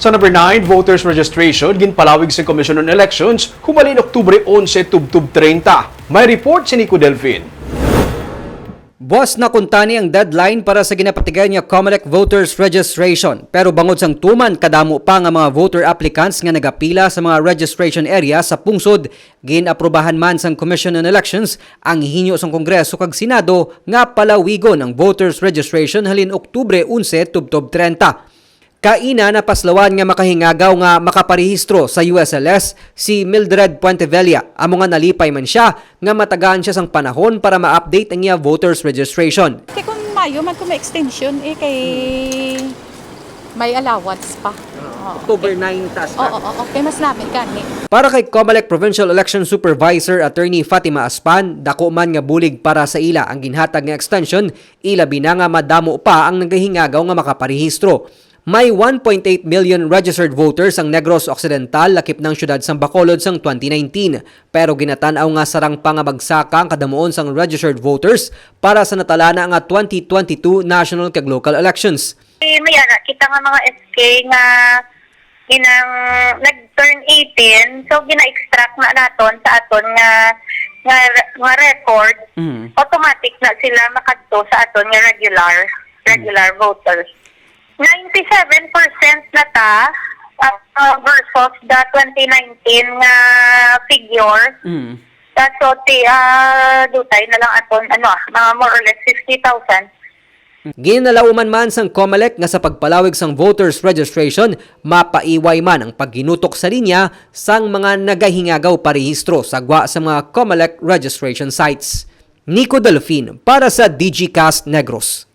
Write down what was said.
Sa number 9, voters registration, ginpalawig sa Commission on Elections, humalin Oktubre 11, tubtub 30. May report si Nico Delfin. Buwas na kuntani ang deadline para sa ginapatigay niya COMELEC voters registration. Pero bangod sang tuman, kadamo pa nga mga voter applicants nga nagapila sa mga registration area sa pungsod. Ginaprubahan man sang Commission on Elections ang hinyo sang Kongreso kag Senado nga palawigon ang voters registration halin Oktubre 11, tubtob 30. Kaina na paslawan nga makahingagaw nga makaparehistro sa USLS si Mildred Puentevilla. Amo nga nalipay man siya nga matagaan siya sang panahon para ma-update ang iya voters registration. Kaya kung Mayo man kung may extension, kay may allowance pa. October 9 tas. Oo, okay, mas namin kani. Para kay COMELEC Provincial Election Supervisor Attorney Fatima Aspan, dako man nga bulig para sa ila ang ginhatag nga extension, ilabi na nga madamo pa ang nagahingagaw nga makaparehistro. May 1.8 million registered voters ang Negros Occidental lakip ng syudad sang Bacolod sang 2019. Pero ginatanaw nga sarang pangabagsaka ang kadamuon sang registered voters para sa natalana nga 2022 national kag local elections. Maya na, kita nga mga SK nga ginang nag-turn 18, so gina-extract na naton sa aton nga record, automatic na sila makadto sa aton nga regular voters. 97% na ta versus the 2019 nga figure. So dutay na lang aton mga more or less 50,000. Ginalauman man sang COMELEC nga sa pagpalawig sang voters registration, mapaiway man ang pagginutok sa linya sang mga nagahingagaw parehistro sagwa sa mga COMELEC registration sites. Nico Delfin para sa DigiCast Negros.